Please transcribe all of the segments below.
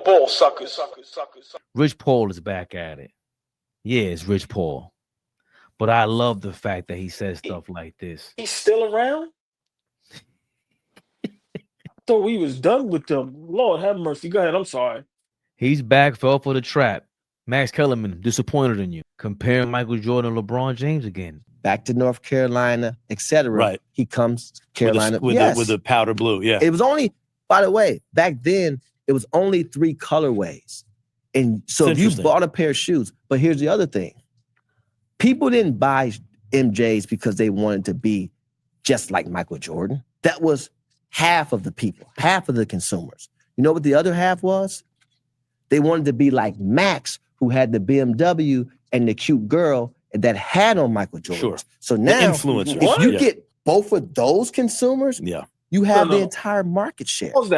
AllBall, suckers. Rich Paul is back at it. Yeah, it's Rich Paul. But I love the fact that he says stuff like this. He's still around? Thought we was done with them. Lord have mercy. Go ahead. I'm sorry. He's back, fell for the trap. Max Kellerman, disappointed in you. Comparing Michael Jordan and LeBron James again. Back to North Carolina, etc. Right. He comes Carolina. With the powder blue, yeah. It was only, by the way, back then, it was only 3 colorways. And so if you bought a pair of shoes, but here's the other thing. People didn't buy MJs because they wanted to be just like Michael Jordan. That was half of the people, half of the consumers. You know what the other half was? They wanted to be like Max, who had the BMW and the cute girl that had on Michael Jordan. Sure. So now, if you get both of those consumers, you have the entire market share. Pause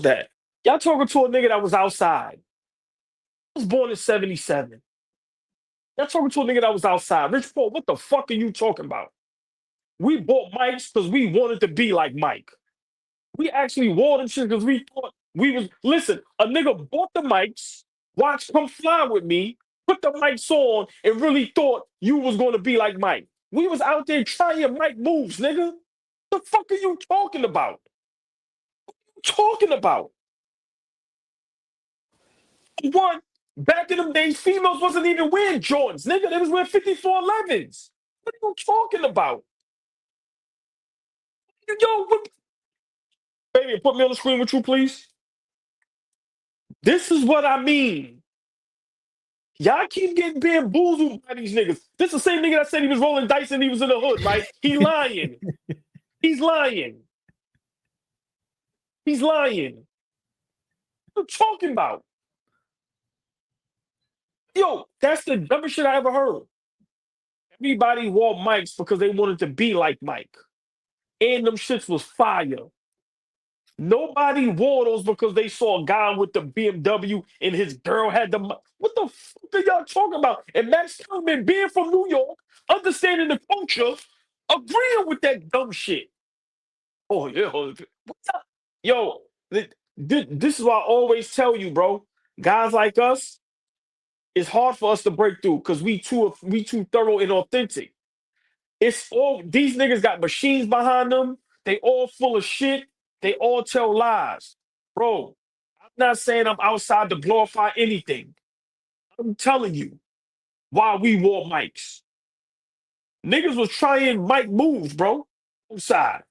that. Y'all talking to a nigga that was outside. I was born in 77. Y'all talking to a nigga that was outside. Rich Paul, what the fuck are you talking about? We bought mics because we wanted to be like Mike. We actually wore them shit because we thought we was... Listen, a nigga bought the mics, watched Come Fly With Me, put the mics on, and really thought you was going to be like Mike. We was out there trying Mike moves, nigga. The fuck are you talking about? What are you talking about? One, back in them days, females wasn't even wearing Jordans, nigga. They was wearing 5411s. What are you talking about? Yo, what? Baby, put me on the screen with you, please. This is what I mean. Y'all keep getting bamboozled by these niggas. This the same nigga that said he was rolling dice and he was in the hood, right? He lying. He's lying. He's lying. What are you talking about? Yo, that's the dumbest shit I ever heard. Everybody wore mics because they wanted to be like Mike. And them shits was fire. Nobody wore those because they saw a guy with the BMW and his girl had the... What the fuck are y'all talking about? And Max Kellerman being from New York, understanding the culture, agreeing with that dumb shit. Oh, yeah. Yo, this is what I always tell you, bro. Guys like us, it's hard for us to break through because we too thorough and authentic. It's all... These niggas got machines behind them. They all full of shit. They all tell lies. Bro, I'm not saying I'm outside to glorify anything. I'm telling you why we wore mics. Niggas was trying mic moves, bro. Outside.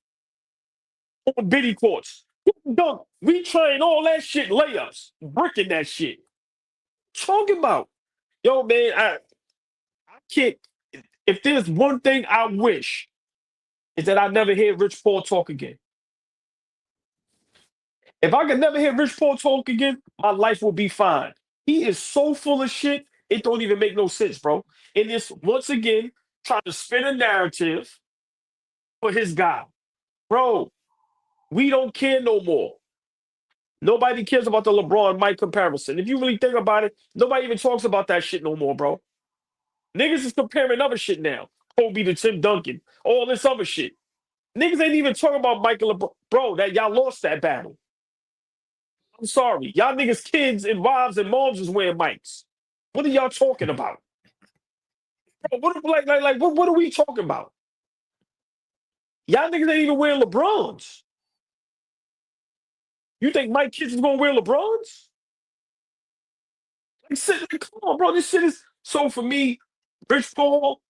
On biddy courts. Dunk. We trying all that shit, layups. Bricking that shit. Talking about. Yo, man, I can't... If there's one thing I wish, is that I never hear Rich Paul talk again. If I could never hear Rich Paul talk again, my life will be fine. He is so full of shit, it don't even make no sense, bro. And it's, once again, trying to spin a narrative for his guy. Bro, we don't care no more. Nobody cares about the LeBron-Mike comparison. If you really think about it, nobody even talks about that shit no more, bro. Niggas is comparing other shit now. Kobe to Tim Duncan, all this other shit. Niggas ain't even talking about Michael LeBron. Bro, that y'all lost that battle. I'm sorry. Y'all niggas, kids and wives and moms is wearing mics. What are y'all talking about? Bro, what are we talking about? Y'all niggas ain't even wearing LeBrons. You think Mike kids is gonna wear LeBrons? Like, come on, bro. This shit is... So for me, Rich Paul,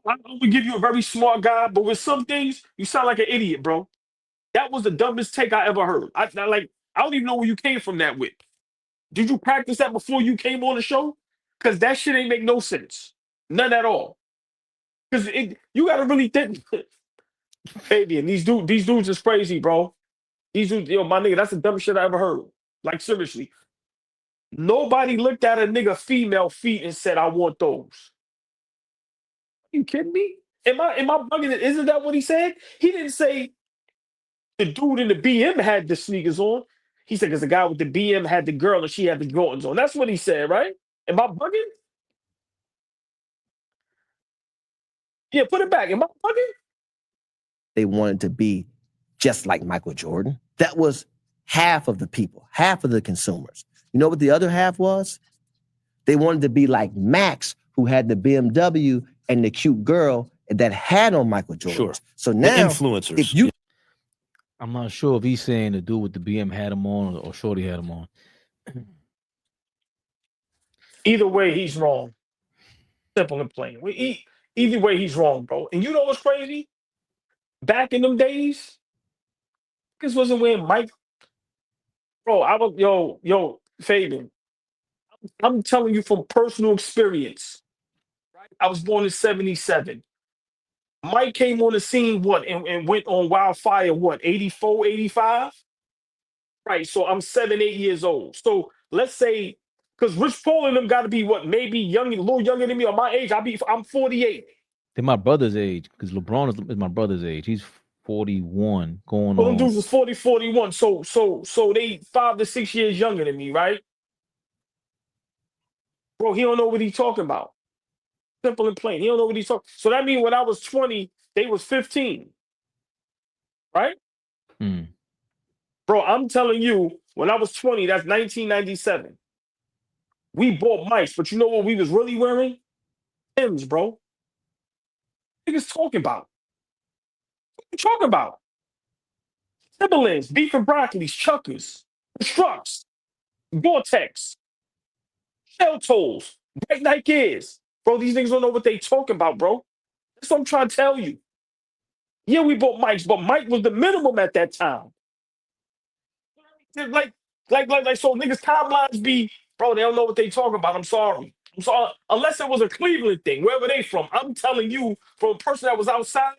I'm gonna give you a very smart guy, but with some things, you sound like an idiot, bro. That was the dumbest take I ever heard. I don't even know where you came from that with. Did you practice that before you came on the show? Because that shit ain't make no sense. None at all. Because you got to really think. Fabian, these dudes is crazy, bro. These dudes, yo, my nigga, that's the dumbest shit I ever heard. Like, seriously. Nobody looked at a nigga female feet and said, I want those. Are you kidding me? Am I bugging it? Isn't that what he said? He didn't say the dude in the BM had the sneakers on. He said, because the guy with the BM had the girl and she had the Jordans on. That's what he said, right? Am I bugging? Yeah, put it back. Am I bugging? They wanted to be just like Michael Jordan. That was half of the people, half of the consumers. You know what the other half was? They wanted to be like Max, who had the BMW and the cute girl that had on Michael Jordans. Sure. So now, the influencers. if you, I'm not sure if he's saying the dude with the BM had him on or Shorty had him on. Either way, he's wrong. Simple and plain. Either way, he's wrong, bro. And you know what's crazy? Back in them days, this wasn't when Mike. Bro, I was Fabian. I'm telling you from personal experience. Right? I was born in '77. Mike came on the scene, and went on wildfire, 84, 85? Right. So I'm 7, 8 years old. So let's say, because Rich Paul and them got to be maybe young, a little younger than me, or my age. I'm 48. They're my brother's age because LeBron is my brother's age. He's 41 going Well, them on. dudes was 40, 41. So they 5 to 6 years younger than me, right? Bro, he don't know what he's talking about. Simple and plain. He don't know what he's talking. So that means when I was 20, they was 15. Right? Mm. Bro, I'm telling you, when I was 20, that's 1997. We bought mics, but you know what we was really wearing? Timbs, bro. Niggas talking about. What you talking about? Timberlands, beef and broccolis, chuckers, trucks, Gore-Tex, shell toes, bright Nike Airs. Bro, these niggas don't know what they talking about, bro. That's what I'm trying to tell you. Yeah, we bought mics, but Mike was the minimum at that time. Like, so niggas timelines be, bro, they don't know what they talking about. I'm sorry. Unless it was a Cleveland thing, wherever they from. I'm telling you, from a person that was outside,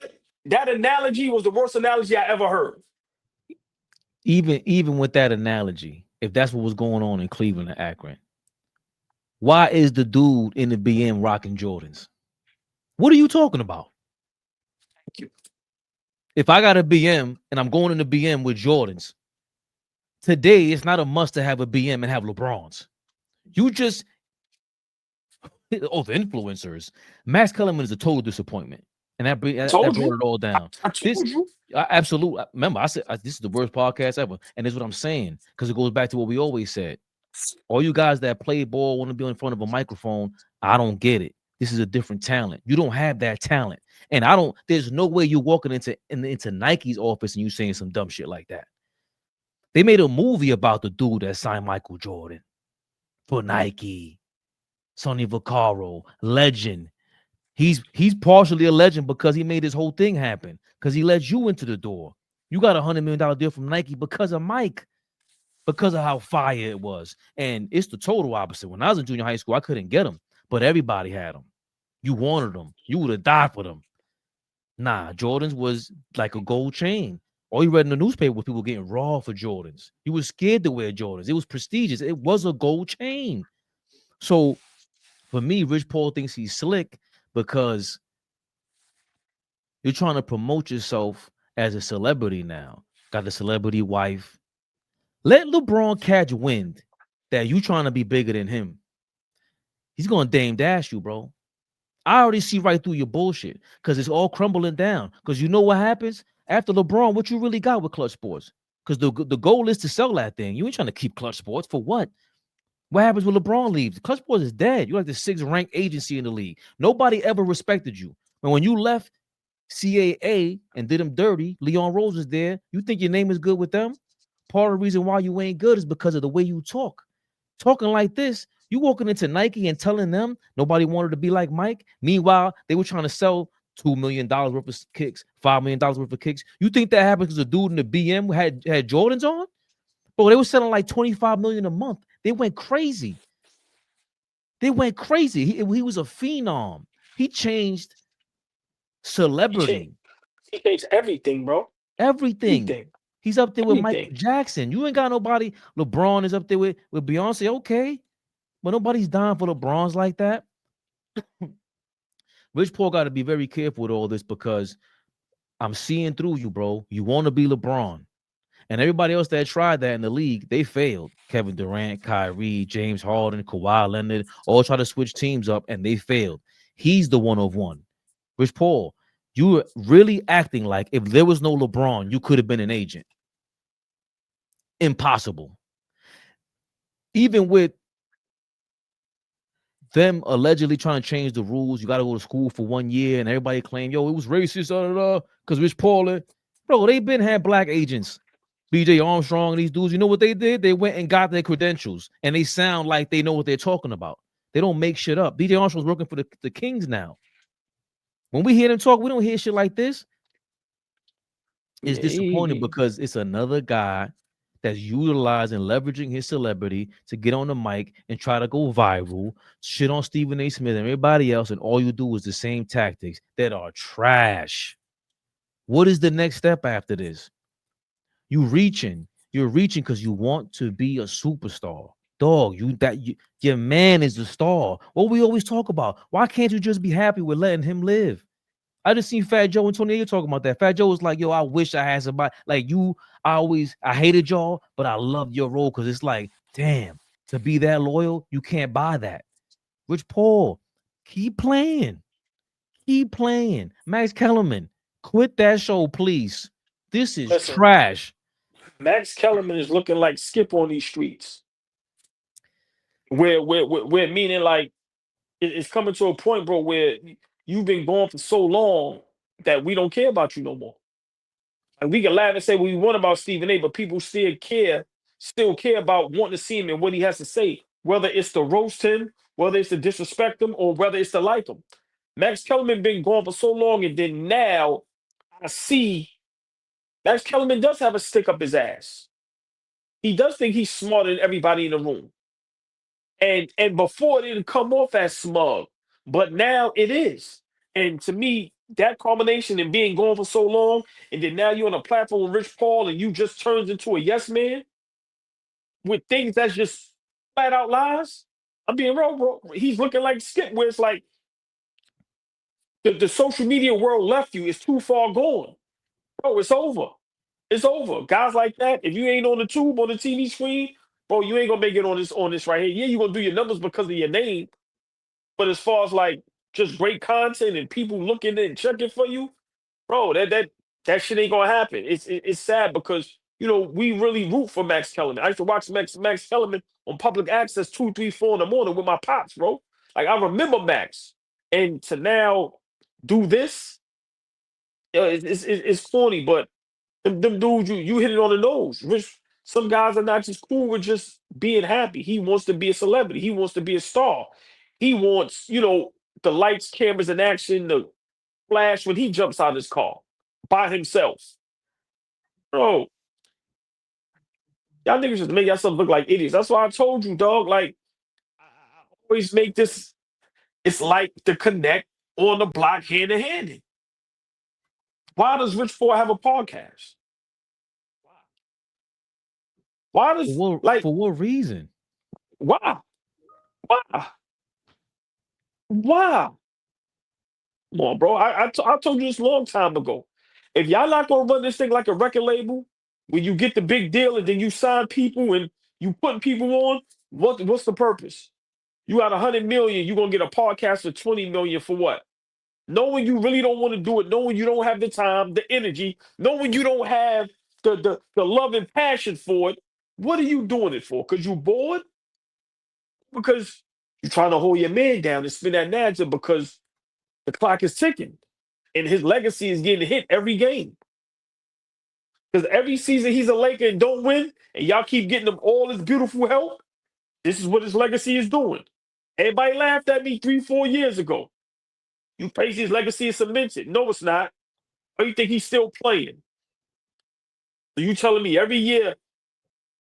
that analogy was the worst analogy I ever heard. Even with that analogy, if that's what was going on in Cleveland and Akron, why is the dude in the BM rocking Jordans? What are you talking about? Thank you. If I got a BM and I'm going in the BM with Jordans, today it's not a must to have a BM and have LeBrons. You just the influencers. Max Kellerman is a total disappointment, and that brought it all down. I told you. Absolutely. Remember, I said this is the worst podcast ever, and this is what I'm saying because it goes back to what we always said. All you guys that play ball want to be in front of a microphone, I don't get it. This is a different talent. You don't have that talent, and I don't. There's no way you're walking into Nike's office and you saying some dumb shit like that. They made a movie about the dude that signed Michael Jordan for Nike. Sonny Vaccaro, legend. He's partially a legend because he made this whole thing happen because he let you into the door. You got $100 million deal from Nike because of Mike, because of how fire it was. And it's the total opposite. When I was in junior high school, I couldn't get them, but everybody had them. You wanted them. You would have died for them. Nah, Jordans was like a gold chain. All you read in the newspaper was people getting raw for Jordans. You were scared to wear Jordans. It was prestigious. It was a gold chain. So for me, Rich Paul thinks he's slick because you're trying to promote yourself as a celebrity now. Got a celebrity wife. Let LeBron catch wind that you trying to be bigger than him. He's going to Dame Dash you, bro. I already see right through your bullshit because it's all crumbling down. Because you know what happens? After LeBron, what you really got with Klutch Sports? Because the goal is to sell that thing. You ain't trying to keep Klutch Sports for what? What happens when LeBron leaves? Klutch Sports is dead. You're like the 6th ranked agency in the league. Nobody ever respected you. And when you left CAA and did them dirty, Leon Rose was there. You think your name is good with them? Part of the reason why you ain't good is because of the way you talk. Talking like this, you walking into Nike and telling them nobody wanted to be like Mike. Meanwhile, they were trying to sell $2 million worth of kicks, $5 million worth of kicks. You think that happened because a dude in the BM had Jordans on? Bro, they were selling like $25 million a month. They went crazy. He was a phenom. He changed celebrity. He changed everything, bro. Everything. He's up there with Michael Jackson. You ain't got nobody. LeBron is up there with Beyonce. Okay. But nobody's dying for LeBrons like that. Rich Paul got to be very careful with all this because I'm seeing through you, bro. You want to be LeBron. And everybody else that tried that in the league, they failed. Kevin Durant, Kyrie, James Harden, Kawhi Leonard, all try to switch teams up, and they failed. He's the one of one. Rich Paul, you were really acting like if there was no LeBron, you could have been an agent. Impossible. Even with them allegedly trying to change the rules, you got to go to school for 1 year, and everybody claim, yo, it was racist, because Rich Paul, bro, they been had black agents, BJ Armstrong, and these dudes. You know what they did? They went and got their credentials, and they sound like they know what they're talking about. They don't make shit up. BJ Armstrong's working for the Kings now. When we hear them talk, we don't hear shit like this. It's disappointing because it's another guy that's utilizing, leveraging his celebrity to get on the mic and try to go viral, shit on Stephen A. Smith and everybody else, and all you do is the same tactics that are trash. What is the next step after this? You're reaching because you want to be a superstar. Dog, your man is the star. What we always talk about. Why can't you just be happy with letting him live? I just seen Fat Joe and Tony talking about that. Fat Joe was like, yo, I wish I had somebody like you. I hated y'all, but I love your role because it's like, damn, to be that loyal, you can't buy that. Rich Paul, keep playing. Keep playing. Max Kellerman, quit that show, please. This is trash. Max Kellerman is looking like Skip on these streets. Where meaning like it's coming to a point, bro, where you've been gone for so long that we don't care about you no more. And we can laugh and say what we want about Stephen A, but people still care about wanting to see him and what he has to say, whether it's to roast him, whether it's to disrespect him, or whether it's to like him. Max Kellerman been gone for so long, and then now I see Max Kellerman does have a stick up his ass. He does think he's smarter than everybody in the room. And before it didn't come off as smug, but now it is. And to me, that combination and being gone for so long, and then now you're on a platform with Rich Paul, and you just turns into a yes man with things that's just flat out lies. I'm being real, bro. He's looking like Skip, where it's like the social media world left you. It's too far gone, bro. It's over. It's over. Guys like that, if you ain't on the tube on the TV screen, bro, you ain't gonna make it on this right here. Yeah, you're gonna do your numbers because of your name. But as far as like just great content and people looking and checking for you, bro, that shit ain't gonna happen. It's sad because we really root for Max Kellerman. I used to watch Max Kellerman on public access 2, 3, 4 in the morning with my pops, bro. Like I remember Max, and to now do this, it's corny, but them dudes, you hit it on the nose. Some guys are not just cool with just being happy. He wants to be a celebrity. He wants to be a star. He wants, the lights, cameras, and action, the flash when he jumps out of his car by himself. Bro, y'all niggas just make yourself look like idiots. That's why I told you, dog. Like, I always make this. It's like the connect on the block hand in hand. Why does Rich Paul have a podcast? Why does for what reason? Why? Why? Why? Come on, bro. I told you this a long time ago. If y'all not gonna run this thing like a record label, when you get the big deal and then you sign people and you putting people on, what's the purpose? You got 100 million, you're gonna get a podcast for 20 million for what? Knowing you really don't want to do it, knowing you don't have the time, the energy, knowing you don't have the love and passion for it, what are you doing it for? Because you bored? Because you're trying to hold your man down and spin that narrative because the clock is ticking and his legacy is getting hit every game. Because every season he's a Laker and don't win, and y'all keep getting him all this beautiful help, this is what his legacy is doing. Everybody laughed at me 3, 4 years ago. You praise his legacy is cemented. No, it's not. Why do you think he's still playing? So you telling me every year,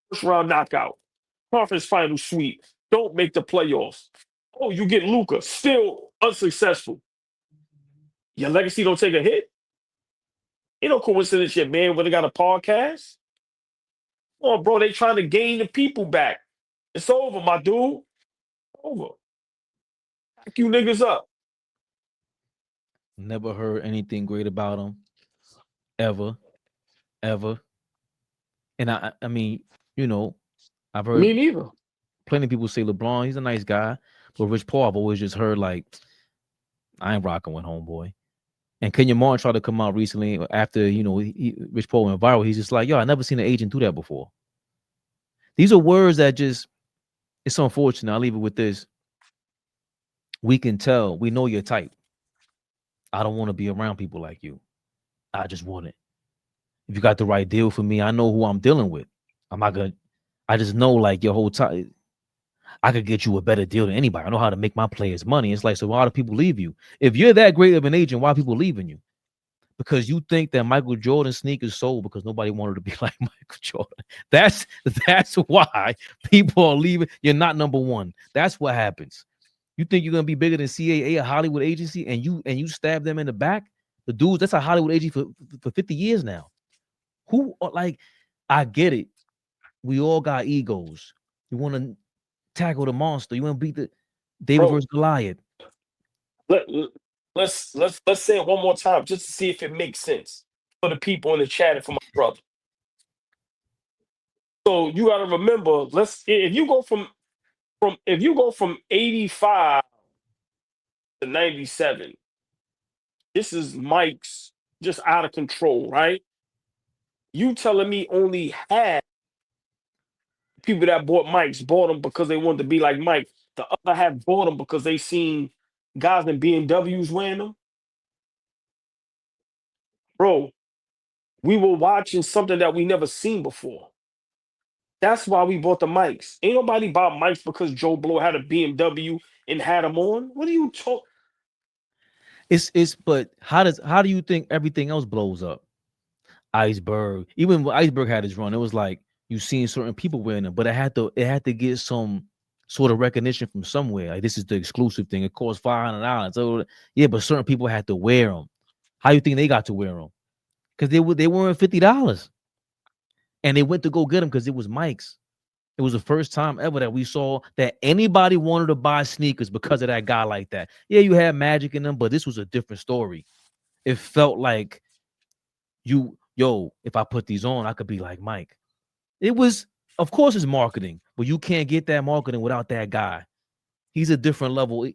first round knockout, conference final sweep, don't make the playoffs. Oh, you get Luka, still unsuccessful. Your legacy don't take a hit? Ain't no coincidence your man would have got a podcast. Oh, bro, they trying to gain the people back. It's over, my dude. Over. Pack you niggas up. Never heard anything great about him. Ever. And I mean, I've heard Me neither. plenty of people say LeBron, he's a nice guy. But Rich Paul, I've always just heard like, I ain't rocking with homeboy. And Kenya Martin tried to come out recently after, Rich Paul went viral. He's just like, yo, I never seen an agent do that before. These are words that just, it's unfortunate. I'll leave it with this. We can tell, we know your type. I don't want to be around people like you. I just want it. If you got the right deal for me, I know who I'm dealing with. I'm not gonna, I just know like your whole time, I could get you a better deal than anybody. I know how to make my players money. It's like, so why do people leave you? If you're that great of an agent, why are people leaving you? Because you think that Michael Jordan sneakers sold because nobody wanted to be like Michael Jordan. That's why people are leaving. You're not number one. That's what happens. You think you're gonna be bigger than CAA, a Hollywood agency, and you stab them in the back? The dudes, that's a Hollywood agency for 50 years now. Who are like, I get it. We all got egos. You want to tackle the monster. You want to beat the David versus Goliath. Let's say it one more time just to see if it makes sense for the people in the chat and for my brother. So you got to remember, if you go from 85 to 97, this is Mike's just out of control, right? You telling me only half people that bought Mike's bought them because they wanted to be like Mike. The other half bought them because they seen guys in BMWs wearing them. Bro, we were watching something that we never seen before. That's why we bought the mics. Ain't nobody bought mics because Joe Blow had a BMW and had them on. What are you talking? But how do you think everything else blows up? Iceberg, even when Iceberg had his run, it was like you seen certain people wearing them, but it had to get some sort of recognition from somewhere. Like, this is the exclusive thing. It costs $500. So yeah, but certain people had to wear them. How you think they got to wear them? Because they weren't $50, and they went to go get them because it was Mike's. It was the first time ever that we saw that anybody wanted to buy sneakers because of that guy like that. Yeah, you had Magic in them, but this was a different story. It felt like if I put these on, I could be like Mike. It was, of course, it's marketing, but you can't get that marketing without that guy. He's a different level.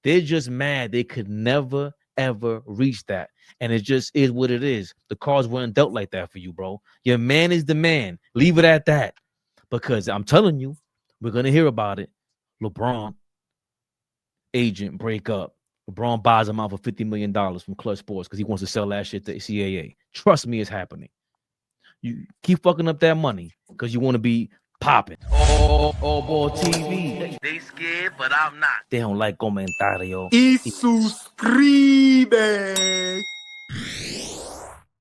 They're just mad they could never, ever reach that. And it just is what it is. The cards weren't dealt like that for you, bro. Your man is the man. Leave it at that. Because I'm telling you, we're going to hear about it. LeBron, agent, break up. LeBron buys him out for $50 million from Klutch Sports because he wants to sell that shit to CAA. Trust me, it's happening. You keep fucking up that money because you want to be popping. AllBall TV. They scared, but I'm not. They don't like comentario. Y suscribe.